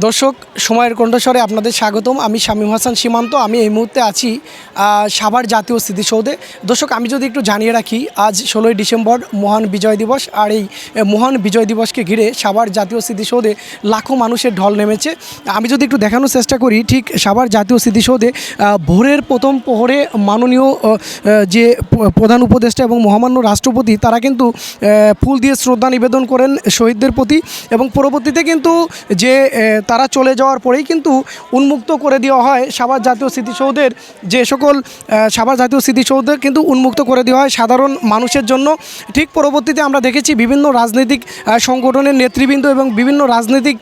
দর্শক, সময়ের কণ্ঠস্বরে আপনাদের স্বাগতম। আমি শামীম হাসান সীমান্ত। আমি এই মুহূর্তে আছি সাভার জাতীয় স্মৃতিসৌধে। দর্শক, আমি যদি একটু জানিয়ে রাখি, আজ 16ই ডিসেম্বর মহান বিজয় দিবস। আর এই মহান বিজয় দিবসকে ঘিরে সাভার জাতীয় স্মৃতিসৌধে লাখো মানুষের ঢল নেমেছে। আমি যদি একটু দেখানোর চেষ্টা করি, ঠিক সাভার জাতীয় স্মৃতিসৌধে ভোরের প্রথম প্রহরে মাননীয় যে প্রধান উপদেষ্টা এবং মহামান্য রাষ্ট্রপতি, তারা কিন্তু ফুল দিয়ে শ্রদ্ধা নিবেদন করেন শহীদদের প্রতি। এবং পরবর্তীতে কিন্তু যে তারা চলে যাওয়ার পরেই কিন্তু উন্মুক্ত করে দেওয়া হয় সাভার জাতীয় স্মৃতিসৌধের যে সকল সাভার জাতীয় স্মৃতিসৌধের কিন্তু উন্মুক্ত করে দেওয়া হয় সাধারণ মানুষের জন্য। ঠিক পরবর্তীতে আমরা দেখেছি বিভিন্ন রাজনৈতিক সংগঠনের নেতৃবৃন্দ এবং বিভিন্ন রাজনৈতিক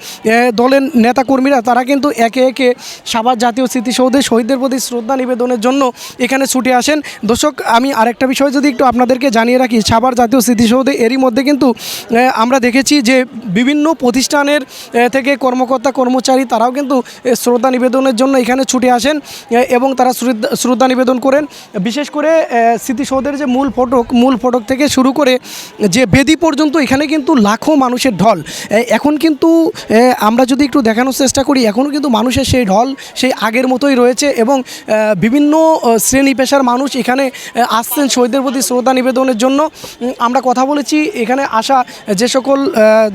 দলের নেতাকর্মীরা তারা কিন্তু একে একে সাভার জাতীয় স্মৃতিসৌধে শহীদদের প্রতি শ্রদ্ধা নিবেদনের জন্য এখানে ছুটে আসেন। দর্শক, আমি আরেকটা বিষয় যদি একটু আপনাদেরকে জানিয়ে রাখি, সাভার জাতীয় স্মৃতিসৌধে এরই মধ্যে কিন্তু আমরা দেখেছি যে বিভিন্ন প্রতিষ্ঠানের থেকে কর্মকর্তা কর্মচারী তারাও কিন্তু শ্রদ্ধা নিবেদনের জন্য এখানে ছুটে আসেন এবং তারা শ্রদ্ধা নিবেদন করেন। বিশেষ করে স্মৃতিসৌধের যে মূল ফটক থেকে শুরু করে যে বেদি পর্যন্ত এখানে কিন্তু লাখো মানুষের ঢল। এখন কিন্তু আমরা যদি একটু দেখানোর চেষ্টা করি, এখনও কিন্তু মানুষের সেই ঢল সেই আগের মতোই রয়েছে এবং বিভিন্ন শ্রেণী পেশার মানুষ এখানে আসছেন শহীদদের প্রতি শ্রদ্ধা নিবেদনের জন্য। আমরা কথা বলেছি এখানে আসা যে সকল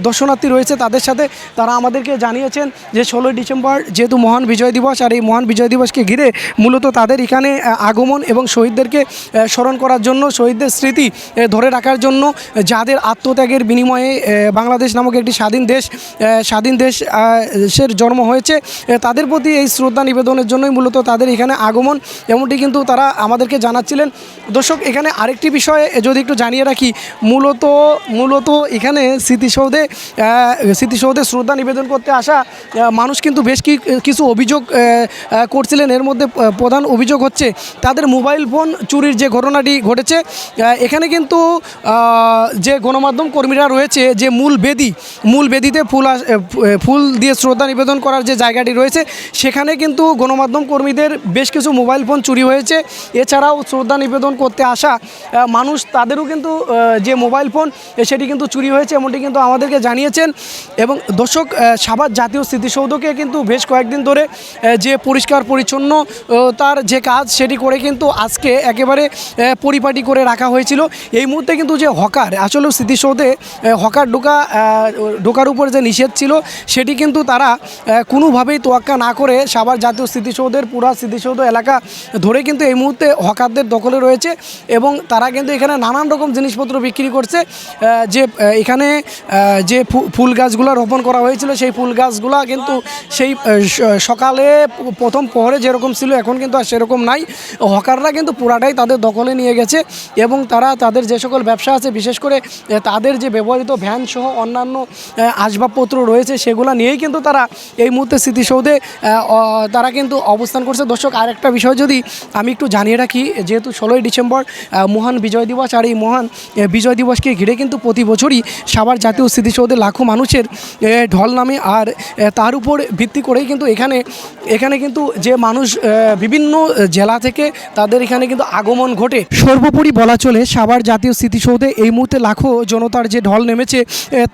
দর্শনার্থী রয়েছে তাদের সাথে, তারা আমাদেরকে জানিয়েছেন যে 16ই ডিসেম্বর যেহেতু মহান বিজয় দিবস, আর এই মহান বিজয় দিবসকে ঘিরে মূলত তাদের এখানে আগমন এবং শহীদদেরকে স্মরণ করার জন্য, শহীদদের স্মৃতি ধরে রাখার জন্য, যাদের আত্মত্যাগের বিনিময়ে বাংলাদেশ নামক একটি স্বাধীন দেশের জন্ম হয়েছে, তাদের প্রতি এই শ্রদ্ধা নিবেদনের জন্যই মূলত তাদের এখানে আগমন, এমনটি কিন্তু তারা আমাদেরকে জানাচ্ছিলেন। দর্শক, এখানে আরেকটি বিষয় যদি একটু জানিয়ে রাখি, মূলত এখানে স্মৃতিসৌধে শ্রদ্ধা নিবেদন করতে আসা মানুষ কিন্তু বেশ কিছু অভিযোগ করছিলেন। এর মধ্যে প্রধান অভিযোগ হচ্ছে তাদের মোবাইল ফোন চুরির যে ঘটনাটি ঘটেছে। এখানে কিন্তু যে গণমাধ্যম কর্মীরা রয়েছে, যে মূল বেদিতে ফুল দিয়ে শ্রদ্ধা নিবেদন করার যে জায়গাটি রয়েছে, সেখানে কিন্তু গণমাধ্যম কর্মীদের বেশ কিছু মোবাইল ফোন চুরি হয়েছে। এছাড়াও শ্রদ্ধা নিবেদন করতে আসা মানুষ তাদেরও কিন্তু যে মোবাইল ফোন সেটি কিন্তু চুরি হয়েছে, এমনটি কিন্তু আমাদেরকে জানিয়েছেন। এবং দর্শক, সাভার জাতীয় স্মৃতিসৌধকে কিন্তু বেশ কয়েকদিন ধরে যে পরিষ্কার পরিচ্ছন্ন তার যে কাজ সেটি করে কিন্তু আজকে একেবারে পরিপাটি করে রাখা হয়েছিল। এই মুহূর্তে কিন্তু যে হকার, আসলে স্মৃতিসৌধে হকার ঢোকার উপর যে নিষেধ ছিল সেটি কিন্তু তারা কোনোভাবেই তোয়াক্কা না করে সাভার জাতীয় স্মৃতিসৌধের পুরা স্মৃতিসৌধ এলাকা ধরে কিন্তু এই মুহূর্তে হকারদের দখলে রয়েছে এবং তারা কিন্তু এখানে নানান রকম জিনিসপত্র বিক্রি করছে। যে এখানে যে ফুল গাছগুলো রোপণ করা হয়েছিল, সেই ফুল গাছগুলা কিন্তু সেই সকালে প্রথম প্রহরে যেরকম ছিল এখন কিন্তু আর সেরকম নাই। হকাররা কিন্তু পুরাটাই তাদের দখলে নিয়ে গেছে এবং তারা তাদের যে সকল ব্যবসা আছে, বিশেষ করে তাদের যে ব্যবহৃত ভ্যান সহ অন্যান্য আসবাবপত্র রয়েছে, সেগুলো নিয়েই কিন্তু তারা এই মুহূর্তে স্মৃতিসৌধে তারা কিন্তু অবস্থান করছে। দর্শক, আরেকটা বিষয় যদি আমি একটু জানিয়ে রাখি, যেহেতু 16ই ডিসেম্বর মহান বিজয় দিবস, আর এই মহান বিজয় দিবসকে ঘিরে কিন্তু প্রতি বছরই সাভার জাতীয় স্মৃতিসৌধে লাখো মানুষের ঢল নামে। আর তার উপর ভিত্তি করেই কিন্তু এখানে কিন্তু যে মানুষ বিভিন্ন জেলা থেকে তাদের এখানে কিন্তু আগমন ঘটে। সর্বোপরি বলা চলে, সাভার জাতীয় স্মৃতিসৌধে এই মুহূর্তে লাখো জনতার যে ঢল নেমেছে,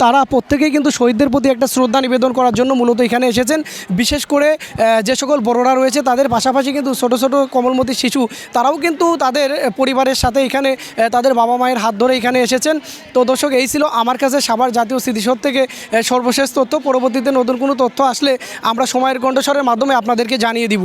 তারা প্রত্যেকেই কিন্তু শহীদদের প্রতি একটা শ্রদ্ধা নিবেদন করার জন্য মূলত এখানে এসেছেন। বিশেষ করে যে সকল বড়রা রয়েছে তাদের পাশাপাশি কিন্তু ছোট ছোট কোমলমতি শিশু তারাও কিন্তু তাদের পরিবারের সাথে এখানে তাদের বাবা মায়ের হাত ধরে এখানে এসেছেন। তো দর্শক, এই ছিল আমার কাছে সাভার জাতীয় স্মৃতিসৌধ থেকে সর্বশেষ তথ্য। পরবর্তীতে নতুন কোনো তথ্য আসলে আমরা সময়ের কণ্ঠস্বরের মাধ্যমে আপনাদেরকে জানিয়ে দিব।